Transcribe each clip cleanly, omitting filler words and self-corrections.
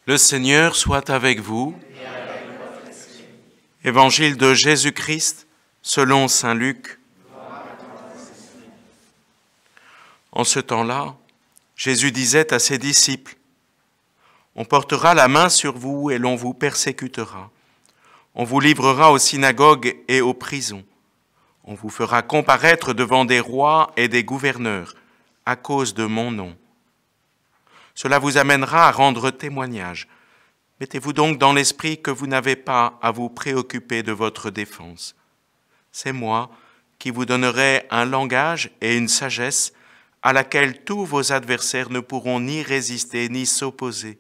Le Seigneur soit avec vous. Évangile de Jésus-Christ selon saint Luc. En ce temps-là, Jésus disait à ses disciples, « On portera la main sur vous et l'on vous persécutera. On vous livrera aux synagogues et aux prisons. On vous fera comparaître devant des rois et des gouverneurs à cause de mon nom. Cela vous amènera à rendre témoignage. Mettez-vous donc dans l'esprit que vous n'avez pas à vous préoccuper de votre défense. C'est moi qui vous donnerai un langage et une sagesse à laquelle tous vos adversaires ne pourront ni résister ni s'opposer.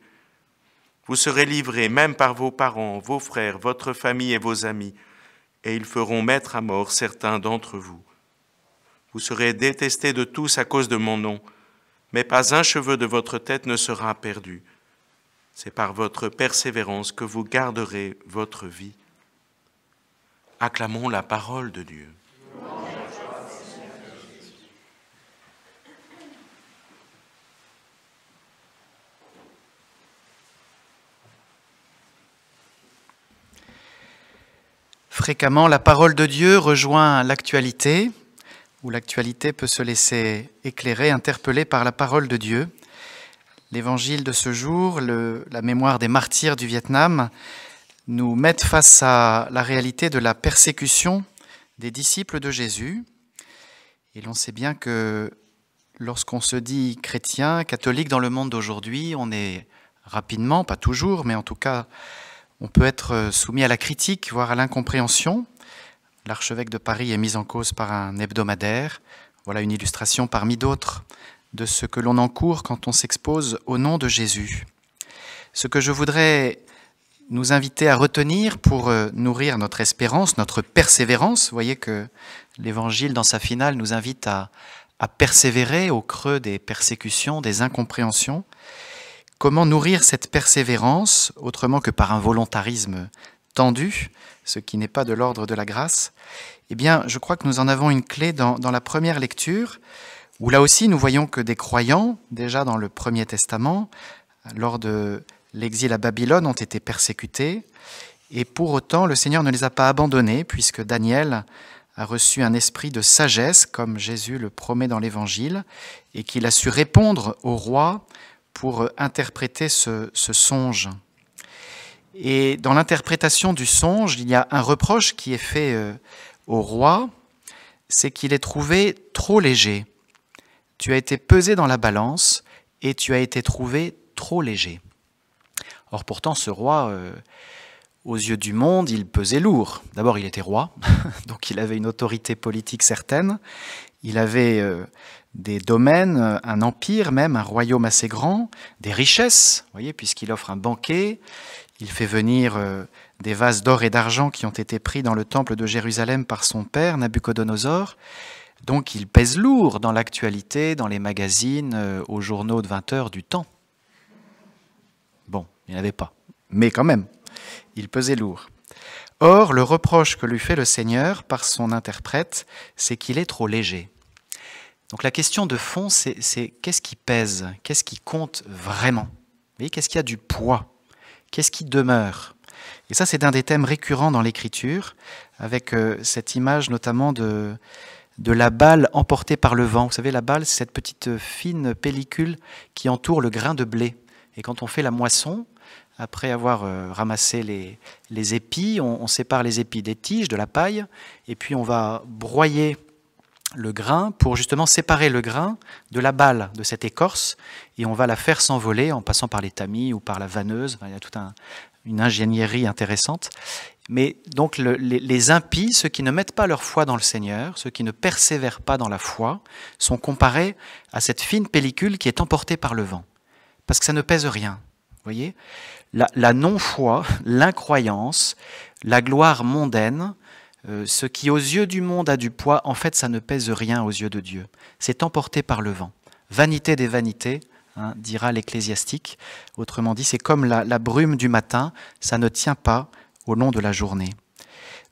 Vous serez livrés même par vos parents, vos frères, votre famille et vos amis, et ils feront mettre à mort certains d'entre vous. Vous serez détestés de tous à cause de mon nom, mais pas un cheveu de votre tête ne sera perdu. C'est par votre persévérance que vous garderez votre vie. » Acclamons la parole de Dieu. Fréquemment, la parole de Dieu rejoint l'actualité, où l'actualité peut se laisser éclairer, interpeller par la parole de Dieu. L'évangile de ce jour, la mémoire des martyrs du Vietnam, nous mettent face à la réalité de la persécution des disciples de Jésus. Et l'on sait bien que lorsqu'on se dit chrétien, catholique dans le monde d'aujourd'hui, on est rapidement, pas toujours, mais en tout cas, on peut être soumis à la critique, voire à l'incompréhension. L'archevêque de Paris est mis en cause par un hebdomadaire. Voilà une illustration parmi d'autres de ce que l'on encourt quand on s'expose au nom de Jésus. Ce que je voudrais nous inviter à retenir pour nourrir notre espérance, notre persévérance, vous voyez que l'Évangile dans sa finale nous invite à persévérer au creux des persécutions, des incompréhensions. Comment nourrir cette persévérance autrement que par un volontarisme tendu, ce qui n'est pas de l'ordre de la grâce? Eh bien, je crois que nous en avons une clé dans la première lecture, où là aussi nous voyons que des croyants, déjà dans le Premier Testament, lors de l'exil à Babylone, ont été persécutés, et pour autant le Seigneur ne les a pas abandonnés, puisque Daniel a reçu un esprit de sagesse, comme Jésus le promet dans l'Évangile, et qu'il a su répondre au roi pour interpréter ce songe. Et dans l'interprétation du songe, il y a un reproche qui est fait au roi, c'est qu'il est trouvé trop léger. Tu as été pesé dans la balance et tu as été trouvé trop léger. Or pourtant ce roi, aux yeux du monde, il pesait lourd. D'abord il était roi, donc il avait une autorité politique certaine, il avait des domaines, un empire même, un royaume assez grand, des richesses, vous voyez, puisqu'il offre un banquet, il fait venir des vases d'or et d'argent qui ont été pris dans le temple de Jérusalem par son père, Nabuchodonosor. Donc il pèse lourd dans l'actualité, dans les magazines, aux journaux de 20 heures du temps. Bon, il n'y en avait pas, mais quand même, il pesait lourd. Or, le reproche que lui fait le Seigneur par son interprète, c'est qu'il est trop léger. Donc la question de fond, c'est qu'est-ce qui pèse? Qu'est-ce qui compte vraiment? Vous voyez, qu'est-ce qui a du poids? Qu'est-ce qui demeure? Et ça, c'est un des thèmes récurrents dans l'Écriture, avec cette image notamment de la balle emportée par le vent. Vous savez, la balle, c'est cette petite fine pellicule qui entoure le grain de blé. Et quand on fait la moisson, après avoir ramassé les épis, on sépare les épis des tiges, de la paille, et puis on va broyer le grain pour justement séparer le grain de la balle, de cette écorce, et on va la faire s'envoler en passant par les tamis ou par la vanneuse. Il y a toute une ingénierie intéressante. Mais donc les impies, ceux qui ne mettent pas leur foi dans le Seigneur, ceux qui ne persévèrent pas dans la foi, sont comparés à cette fine pellicule qui est emportée par le vent. Parce que ça ne pèse rien. Vous voyez, la non-foi, l'incroyance, la gloire mondaine, ce qui aux yeux du monde a du poids, en fait ça ne pèse rien aux yeux de Dieu. C'est emporté par le vent. Vanité des vanités, dira l'Ecclésiastique. Autrement dit, c'est comme la brume du matin, ça ne tient pas au long de la journée.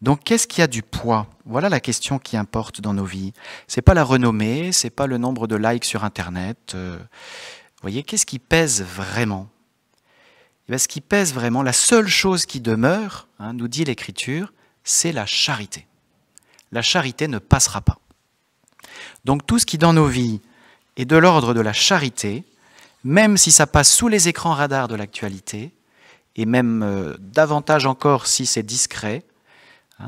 Donc, qu'est-ce qui a du poids? Voilà la question qui importe dans nos vies. C'est pas la renommée, c'est pas le nombre de likes sur Internet. Vous voyez, qu'est-ce qui pèse vraiment? bien, ce qui pèse vraiment, la seule chose qui demeure, nous dit l'Écriture, c'est la charité. La charité ne passera pas. Donc tout ce qui dans nos vies est de l'ordre de la charité, même si ça passe sous les écrans radars de l'actualité, et même davantage encore si c'est discret,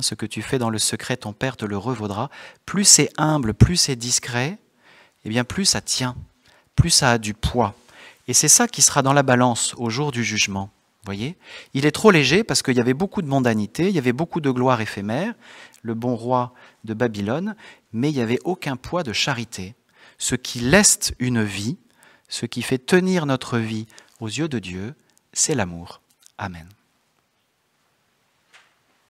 ce que tu fais dans le secret, ton Père te le revaudra, plus c'est humble, plus c'est discret, eh bien plus ça tient, plus ça a du poids. Et c'est ça qui sera dans la balance au jour du jugement. Voyez, il est trop léger parce qu'il y avait beaucoup de mondanité, il y avait beaucoup de gloire éphémère, le bon roi de Babylone, mais il n'y avait aucun poids de charité. Ce qui leste une vie, ce qui fait tenir notre vie aux yeux de Dieu, c'est l'amour. Amen.